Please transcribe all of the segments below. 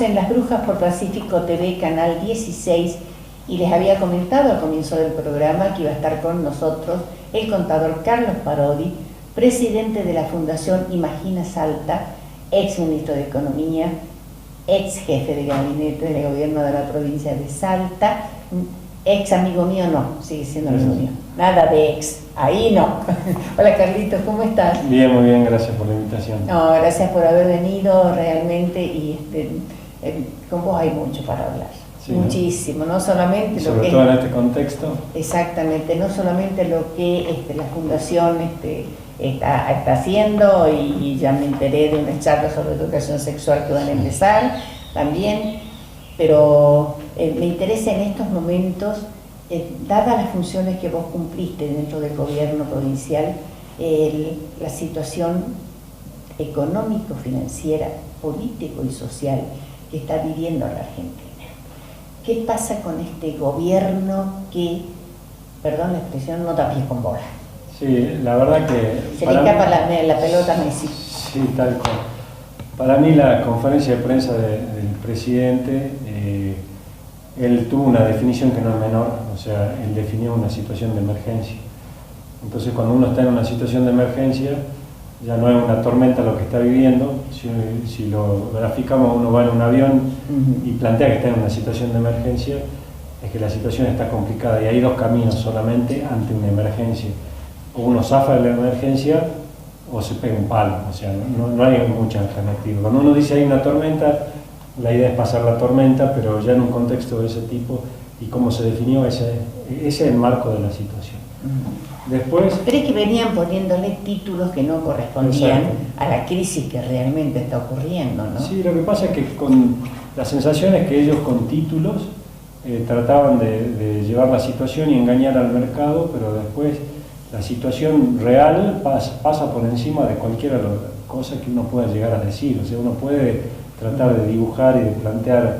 Estamos en Las Brujas por Pacífico TV, canal 16, y les había comentado al comienzo del programa que iba a estar con nosotros el contador Carlos Parodi, presidente de la Fundación Imagina Salta, ex ministro de Economía, ex jefe de gabinete del gobierno de la provincia de Salta, ex amigo mío no, sigue siendo amigo mío, nada de ex, ahí no. Hola Carlitos, ¿cómo estás? Bien, muy bien, gracias por la invitación. No, gracias por haber venido realmente, y con vos hay mucho para hablar, sí, muchísimo, no solamente lo sobre que todo en este contexto. Exactamente, no solamente lo que la fundación está haciendo, y ya me enteré de unas charlas sobre educación sexual que van a empezar también, pero me interesa en estos momentos, dadas las funciones que vos cumpliste dentro del gobierno provincial, la situación económico, financiera, político y social que está viviendo la Argentina. ¿Qué pasa con este gobierno que, perdón la expresión, no da pie con bola? Sí, la verdad que... Se le escapa la pelota a Messi. Sí, tal cual. Para mí la conferencia de prensa del presidente, él tuvo una definición que no es menor, o sea, él definió una situación de emergencia. Entonces cuando uno está en una situación de emergencia, ya no es una tormenta lo que está viviendo. Si lo graficamos, uno va en un avión y plantea que está en una situación de emergencia, es que la situación está complicada y hay dos caminos solamente ante una emergencia. O uno zafa de la emergencia o se pega un palo, o sea, no hay muchas alternativas. Cuando uno dice hay una tormenta, la idea es pasar la tormenta, pero ya en un contexto de ese tipo, y cómo se definió, ese es el marco de la situación. Después, pero es que venían poniéndole títulos que no correspondían, exacto, a la crisis que realmente está ocurriendo, ¿no? Sí, lo que pasa es que la sensación es que ellos con títulos trataban de llevar la situación y engañar al mercado, pero después la situación real pasa por encima de cualquier cosa que uno pueda llegar a decir. O sea, uno puede tratar de dibujar y de plantear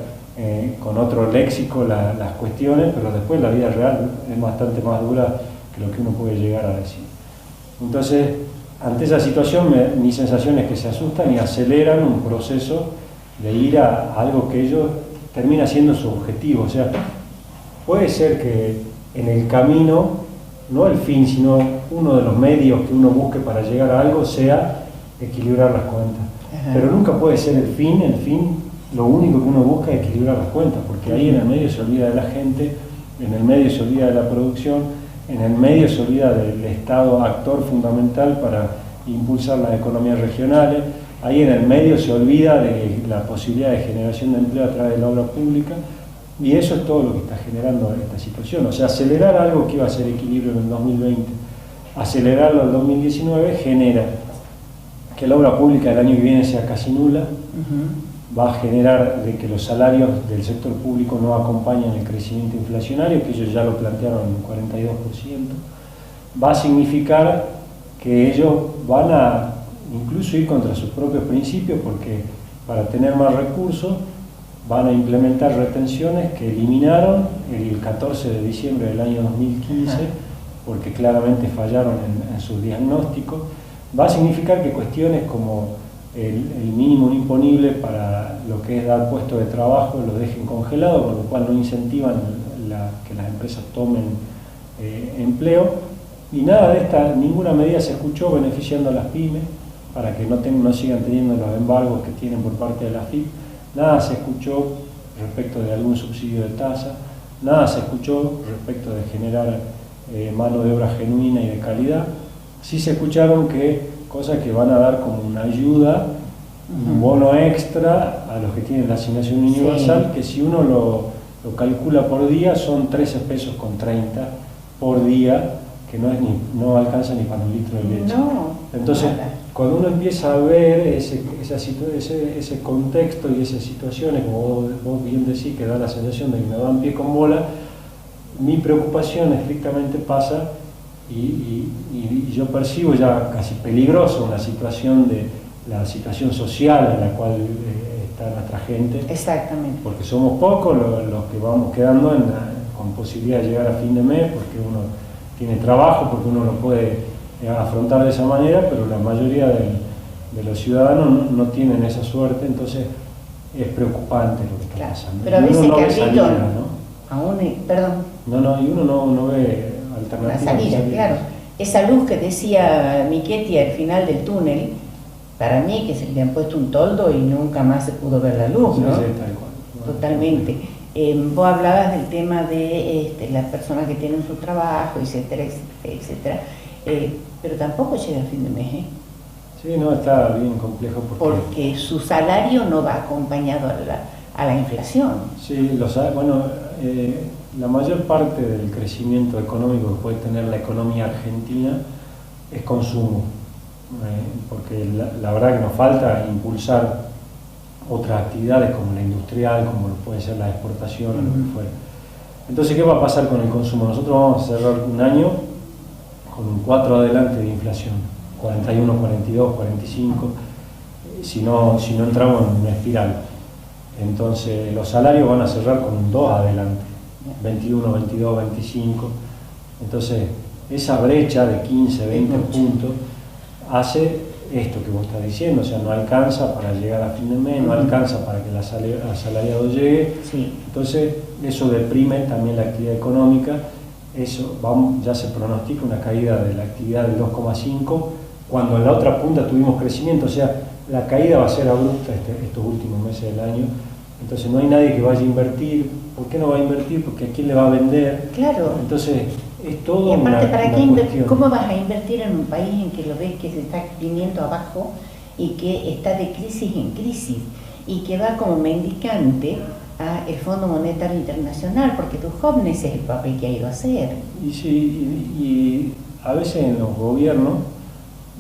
con otro léxico las cuestiones, pero después la vida real es bastante más dura que lo que uno puede llegar a decir. Entonces, ante esa situación, mi sensación es que se asustan y aceleran un proceso de ir a algo que ellos termina siendo su objetivo. O sea, puede ser que en el camino, no el fin, sino uno de los medios que uno busque para llegar a algo sea equilibrar las cuentas. Ajá. Pero nunca puede ser el fin, lo único que uno busca es equilibrar las cuentas, porque ahí en el medio se olvida de la gente, en el medio se olvida de la producción, en el medio se olvida del Estado actor fundamental para impulsar las economías regionales, ahí en el medio se olvida de la posibilidad de generación de empleo a través de la obra pública, y eso es todo lo que está generando esta situación. O sea, acelerar algo que iba a ser equilibrio en el 2020, acelerarlo al 2019, genera que la obra pública el año que viene sea casi nula, va a generar de que los salarios del sector público no acompañen el crecimiento inflacionario, que ellos ya lo plantearon en 42%, va a significar que ellos van a incluso ir contra sus propios principios, porque para tener más recursos van a implementar retenciones que eliminaron el 14 de diciembre del año 2015, porque claramente fallaron en sus diagnósticos. Va a significar que cuestiones como el mínimo imponible para lo que es dar puestos de trabajo lo dejen congelado, con lo cual no incentivan que las empresas tomen empleo, y ninguna medida se escuchó beneficiando a las pymes para que no sigan teniendo los embargos que tienen por parte de la AFIP. Nada se escuchó respecto de algún subsidio de tasa, nada se escuchó respecto de generar mano de obra genuina y de calidad. Sí se escucharon cosas que van a dar como una ayuda, un bono extra a los que tienen la asignación universal, sí, que si uno lo calcula por día son 13 pesos con 30 por día, que no alcanza ni para un litro de leche. No, entonces, nada. Cuando uno empieza a ver ese contexto y esas situaciones, como vos bien decís, que da la sensación de que no dan pie con bola, mi preocupación estrictamente pasa, y yo percibo ya casi peligroso la situación social en la cual está nuestra gente. Exactamente. Porque somos pocos los que vamos quedando con posibilidad de llegar a fin de mes, porque uno tiene trabajo, porque uno lo puede afrontar de esa manera, pero la mayoría de los ciudadanos no tienen esa suerte. Entonces es preocupante lo que está Claro, pasando. pero a Y veces, uno no ve Carlito, salida, ¿no? perdón, Y uno no ve una alternativa. salida, claro. Esa luz que decía Michetti al final del túnel, para mí que se le han puesto un toldo y nunca más se pudo ver la luz, ¿no? Sí, tal cual. Totalmente. Vos hablabas del tema de las personas que tienen su trabajo, etcétera, etcétera, pero tampoco llega a fin de mes, ¿eh? Sí, no, está bien complejo porque su salario no va acompañado a la inflación. Sí, la mayor parte del crecimiento económico que puede tener la economía argentina es consumo, porque la verdad que nos falta impulsar otras actividades como la industrial, como puede ser la exportación o lo que fuera. Entonces, ¿qué va a pasar con el consumo? Nosotros vamos a cerrar un año con un 4 adelante de inflación, 41, 42, 45, si no entramos en una espiral. Entonces, los salarios van a cerrar con un 2 adelante, 21, 22, 25. Entonces, esa brecha de 15, 20 puntos hace esto que vos estás diciendo, o sea, no alcanza para llegar a fin de mes, no alcanza para que el asalariado llegue. Sí. Entonces, eso deprime también la actividad económica. Eso ya se pronostica una caída de la actividad del 2,5, cuando en la otra punta tuvimos crecimiento, o sea, la caída va a ser abrupta estos últimos meses del año. Entonces no hay nadie que vaya a invertir. ¿Por qué no va a invertir? Porque ¿a quién le va a vender? Claro. Entonces es todo y aparte, ¿para qué cuestión. ¿Cómo vas a invertir en un país en que lo ves que se está viniendo abajo y que está de crisis en crisis y que va como mendicante a el Fondo Monetario Internacional? Porque Duhovne es el papel que ha ido a hacer. Y sí, y a veces en los gobiernos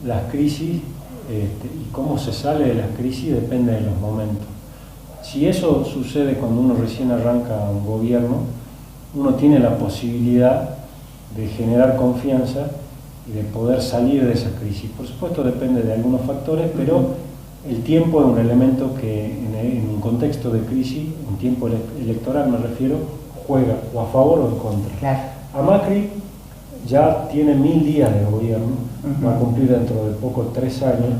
las crisis y cómo se sale de las crisis depende de los momentos. Si eso sucede cuando uno recién arranca un gobierno, uno tiene la posibilidad de generar confianza y de poder salir de esa crisis. Por supuesto depende de algunos factores, pero el tiempo es un elemento que en un contexto de crisis, en tiempo electoral me refiero, juega o a favor o en contra. Claro. A Macri ya tiene 1000 días de gobierno, va a cumplir dentro de poco 3 años,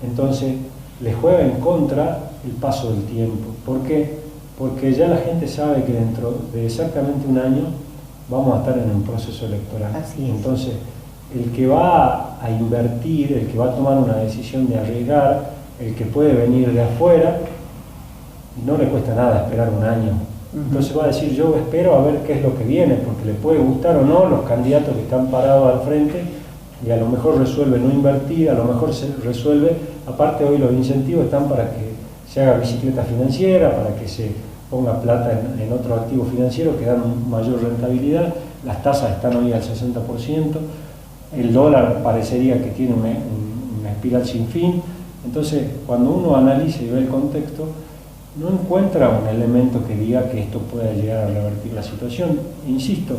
entonces le juega en contra el paso del tiempo. ¿Por qué? Porque ya la gente sabe que dentro de exactamente un año vamos a estar en un proceso electoral. Así es. Entonces, el que va a invertir, el que va a tomar una decisión de arriesgar, el que puede venir de afuera, no le cuesta nada esperar un año. Entonces va a decir, yo espero a ver qué es lo que viene, porque le puede gustar o no los candidatos que están parados al frente, y a lo mejor resuelve no invertir, a lo mejor se resuelve, aparte hoy los incentivos están para que se haga bicicleta financiera, para que se ponga plata en otro activo financiero que dan mayor rentabilidad, las tasas están hoy al 60%, el dólar parecería que tiene una espiral sin fin. Entonces, cuando uno analiza y ve el contexto, no encuentra un elemento que diga que esto pueda llegar a revertir la situación. Insisto,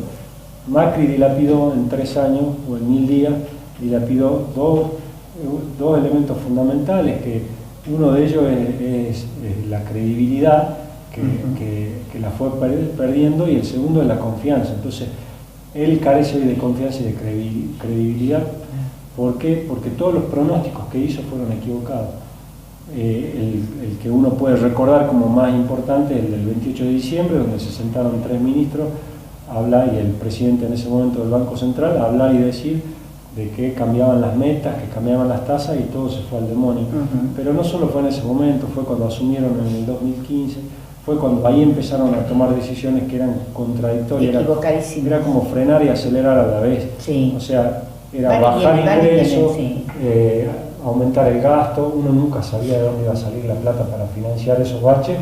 Macri dilapidó en 3 años o en 1000 días, dilapidó dos elementos fundamentales, que uno de ellos es la credibilidad, que la fue perdiendo, y el segundo es la confianza. Entonces, él carece hoy de confianza y de credibilidad. ¿Por qué? Porque todos los pronósticos que hizo fueron equivocados. El que uno puede recordar como más importante, el del 28 de diciembre, donde se sentaron 3 ministros a hablar, y el presidente en ese momento del Banco Central, a hablar y decir de que cambiaban las metas, que cambiaban las tasas, y todo se fue al demonio. Pero no solo fue en ese momento, fue cuando asumieron en el 2015, fue cuando ahí empezaron a tomar decisiones que eran contradictorias. Era como frenar y acelerar a la vez. Sí. O sea, era bajar ingresos, aumentar el gasto. Uno nunca sabía de dónde iba a salir la plata para financiar esos baches,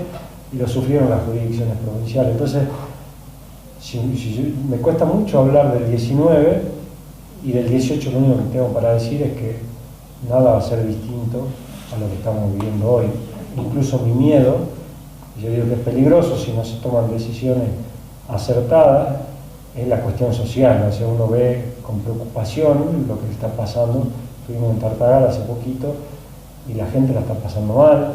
y lo sufrieron las jurisdicciones provinciales. Entonces, me cuesta mucho hablar del 19, y del 18 lo único que tengo para decir es que nada va a ser distinto a lo que estamos viviendo hoy. Incluso mi miedo, yo digo que es peligroso si no se toman decisiones acertadas, es la cuestión social. O sea, uno ve con preocupación lo que está pasando. Estuvimos en Tartagal hace poquito y la gente la está pasando mal.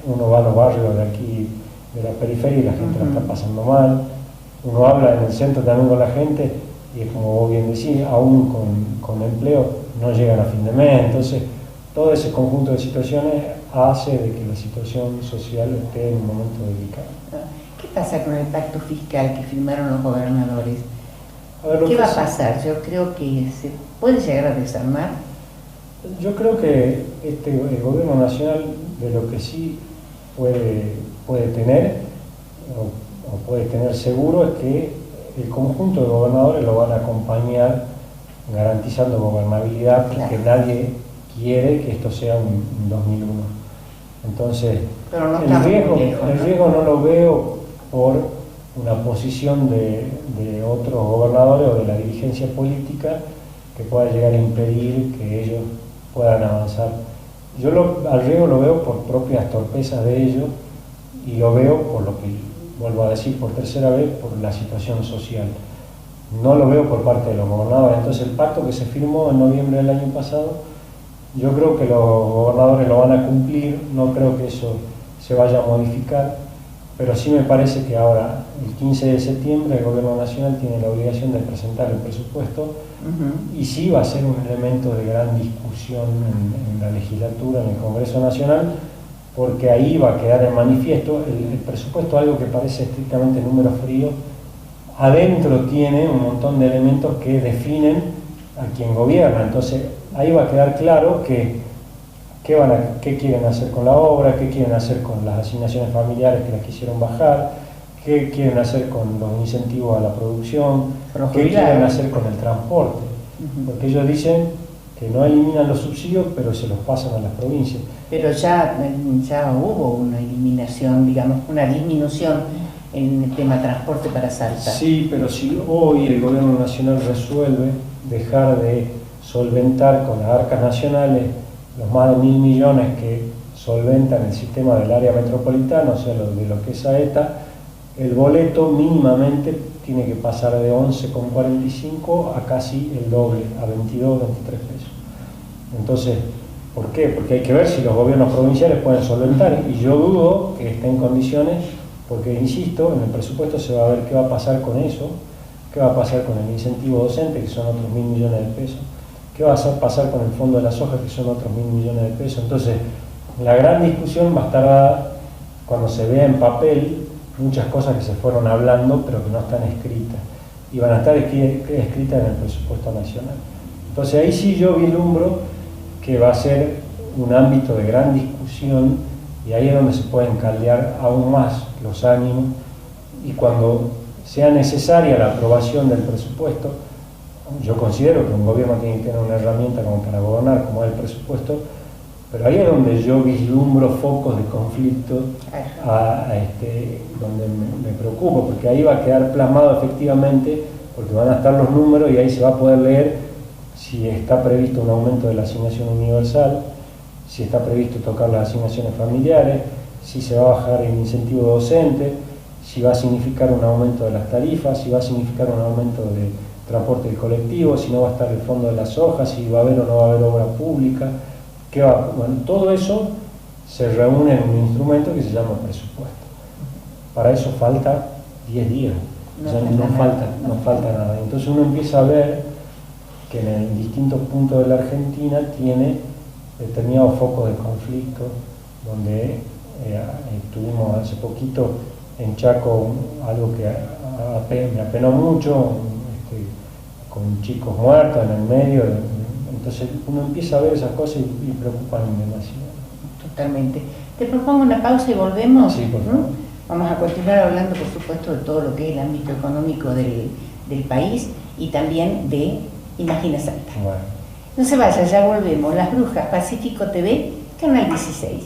Uno va a los barrios de aquí, de la periferia, y la gente la está pasando mal. Uno habla en el centro también con la gente, y es como vos bien decís, aún con empleo no llegan a fin de mes. Entonces, todo ese conjunto de situaciones hace de que la situación social esté en un momento delicado. ¿Qué pasa con el pacto fiscal que firmaron los gobernadores? A ver, ¿Qué va a pasar? Yo creo que se puede llegar a desarmar. Yo creo que el gobierno nacional de lo que sí puede tener o puede tener seguro es que el conjunto de gobernadores lo van a acompañar garantizando gobernabilidad, porque nadie quiere que esto sea un 2001. Entonces, pero no el riesgo no lo veo por una posición de otros gobernadores o de la dirigencia política que pueda llegar a impedir que ellos puedan avanzar. Yo al riesgo lo veo por propias torpezas de ellos y lo veo por lo que, vuelvo a decir por tercera vez, por la situación social. No lo veo por parte de los gobernadores. Entonces el pacto que se firmó en noviembre del año pasado, yo creo que los gobernadores lo van a cumplir, no creo que eso se vaya a modificar, pero sí me parece que ahora, el 15 de septiembre, el gobierno nacional tiene la obligación de presentar el presupuesto y sí va a ser un elemento de gran discusión en la legislatura, en el Congreso Nacional, porque ahí va a quedar en manifiesto el presupuesto, algo que parece estrictamente número frío, adentro tiene un montón de elementos que definen a quien gobierna. Entonces ahí va a quedar claro qué quieren hacer con la obra, qué quieren hacer con las asignaciones familiares que las quisieron bajar, qué quieren hacer con los incentivos a la producción, qué quieren hacer con el transporte, porque ellos dicen que no eliminan los subsidios, pero se los pasan a las provincias. Pero ya hubo una eliminación, digamos, una disminución en el tema transporte para Salta. Sí, pero si hoy el gobierno nacional resuelve dejar de solventar con las arcas nacionales los más de 1.000 millones que solventan el sistema del área metropolitana, o sea, de lo que es AETA, el boleto mínimamente tiene que pasar de 11,45 a casi el doble, a 22, 23 pesos. Entonces, ¿por qué? Porque hay que ver si los gobiernos provinciales pueden solventar, y yo dudo que esté en condiciones, porque insisto, en el presupuesto se va a ver qué va a pasar con eso, qué va a pasar con el incentivo docente, que son otros 1.000 millones de pesos, qué va a pasar con el fondo de la soja, que son otros 1.000 millones de pesos. Entonces, la gran discusión va a estar dada cuando se vea en papel muchas cosas que se fueron hablando, pero que no están escritas, y van a estar escritas en el presupuesto nacional. Entonces, ahí sí yo vislumbro que va a ser un ámbito de gran discusión, y ahí es donde se pueden caldear aún más los ánimos, y cuando sea necesaria la aprobación del presupuesto, yo considero que un gobierno tiene que tener una herramienta como para gobernar, como es el presupuesto, pero ahí es donde yo vislumbro focos de conflicto, donde me preocupo, porque ahí va a quedar plasmado efectivamente, porque van a estar los números y ahí se va a poder leer si está previsto un aumento de la asignación universal, si está previsto tocar las asignaciones familiares, si se va a bajar el incentivo docente, si va a significar un aumento de las tarifas, si va a significar un aumento de transporte del colectivo, si no va a estar el fondo de las hojas, si va a haber o no va a haber obra pública, bueno, todo eso se reúne en un instrumento que se llama presupuesto. Para eso falta 10 días, no falta nada. Entonces uno empieza a ver que en distintos puntos de la Argentina tiene determinados focos de conflicto, donde tuvimos hace poquito en Chaco algo que me apenó mucho, con chicos muertos en el medio. Entonces uno empieza a ver esas cosas y preocupan demasiado. Totalmente. Te propongo una pausa y volvemos. Sí, por favor. Vamos a continuar hablando, por supuesto, de todo lo que es el ámbito económico del país y también de Imagina Salta. Bueno. No se vaya, ya volvemos. Las Brujas, Pacífico TV, Canal 16.